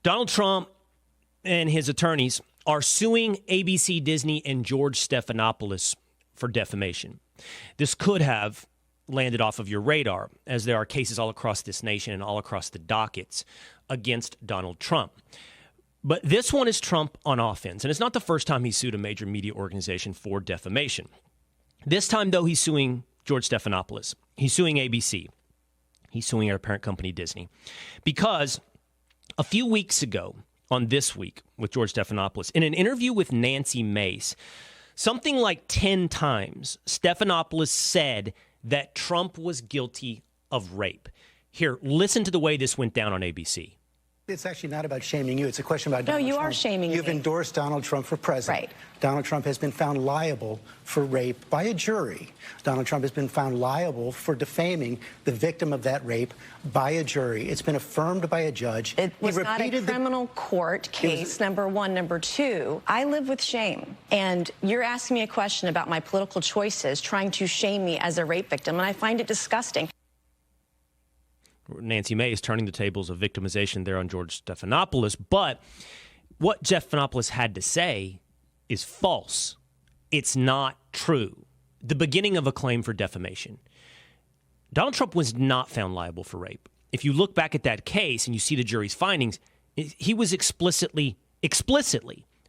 Donald Trump and his attorneys are suing ABC, Disney, and George Stephanopoulos for defamation. This could have landed off of your radar, as there are cases all across this nation and all across the dockets against Donald Trump. But this one is Trump on offense, and it's not the first time he's sued a major media organization for defamation. This time, though, he's suing George Stephanopoulos. He's suing ABC. He's suing our parent company, Disney, because a few weeks ago, on This Week with George Stephanopoulos, in an interview with Nancy Mace, something like 10 times, Stephanopoulos said that Trump was guilty of rape. Here, listen to the way this went down on ABC. It's actually not about shaming you. It's a question about Donald Trump. No, you are shaming me. You've endorsed Donald Trump for president. Right. Donald Trump has been found liable for rape by a jury. Donald Trump has been found liable for defaming the victim of that rape by a jury. It's been affirmed by a judge. It was not a criminal court case, number one. Number two, I live with shame. And you're asking me a question about my political choices, trying to shame me as a rape victim, and I find it disgusting. Nancy Mace is turning the tables of victimization there on George Stephanopoulos. But what Stephanopoulos had to say is false. It's not true. The beginning of a claim for defamation. Donald Trump was not found liable for rape. If you look back at that case and you see the jury's findings, he was explicitly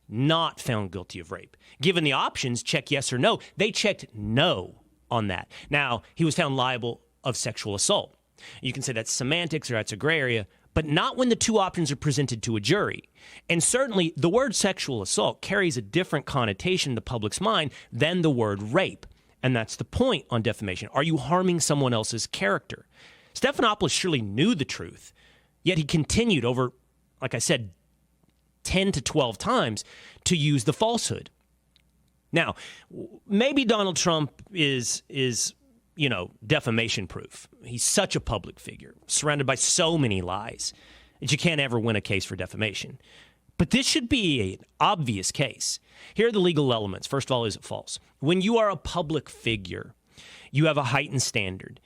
not found guilty of rape. Given the options, check yes or no, they checked no on that. Now, he was found liable of sexual assault. You can say that's semantics or that's a gray area, but not when the two options are presented to a jury. And certainly the word sexual assault carries a different connotation in the public's mind than the word rape. And that's the point on defamation. Are you harming someone else's character? Stephanopoulos surely knew the truth, yet he continued over, like I said, 10 to 12 times to use the falsehood. Now, maybe Donald Trump is defamation proof. He's such a public figure, surrounded by so many lies, that you can't ever win a case for defamation. But this should be an obvious case. Here are the legal elements. First of all, is it false? When you are a public figure, you have a heightened standard.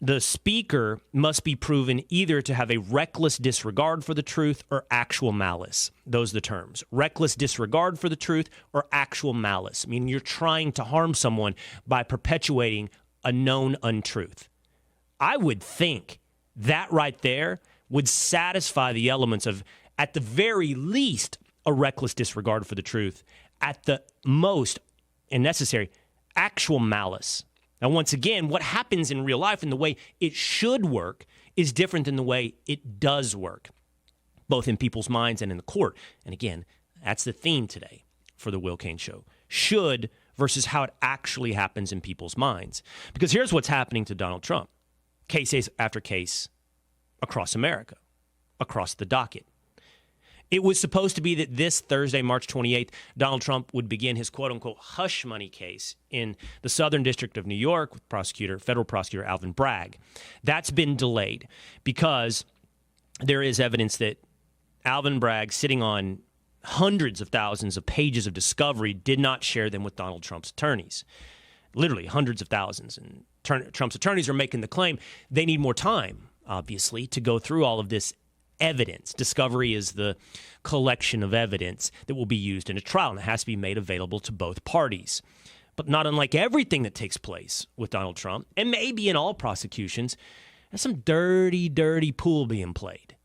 The speaker must be proven either to have a reckless disregard for the truth or actual malice. Those are the terms. Reckless disregard for the truth or actual malice. I mean, you're trying to harm someone by perpetuating a known untruth. I would think that right there would satisfy the elements of, at the very least, a reckless disregard for the truth, at the most, and necessary, actual malice. Now, once again, what happens in real life and the way it should work is different than the way it does work, both in people's minds and in the court. And again, that's the theme today for the Will Cain Show. Should versus how it actually happens in people's minds. Because here's what's happening to Donald Trump. Case after case across America, across the docket. It was supposed to be that this Thursday, March 28th, Donald Trump would begin his quote-unquote hush money case in the Southern District of New York with federal prosecutor Alvin Bragg. That's been delayed because there is evidence that Alvin Bragg, sitting on hundreds of thousands of pages of discovery, did not share them with Donald Trump's attorneys. Literally hundreds of thousands. And Trump's attorneys are making the claim they need more time, obviously, to go through all of this evidence. Discovery is the collection of evidence that will be used in a trial, and it has to be made available to both parties. But not unlike everything that takes place with Donald Trump, and maybe in all prosecutions, there's some dirty, dirty pool being played.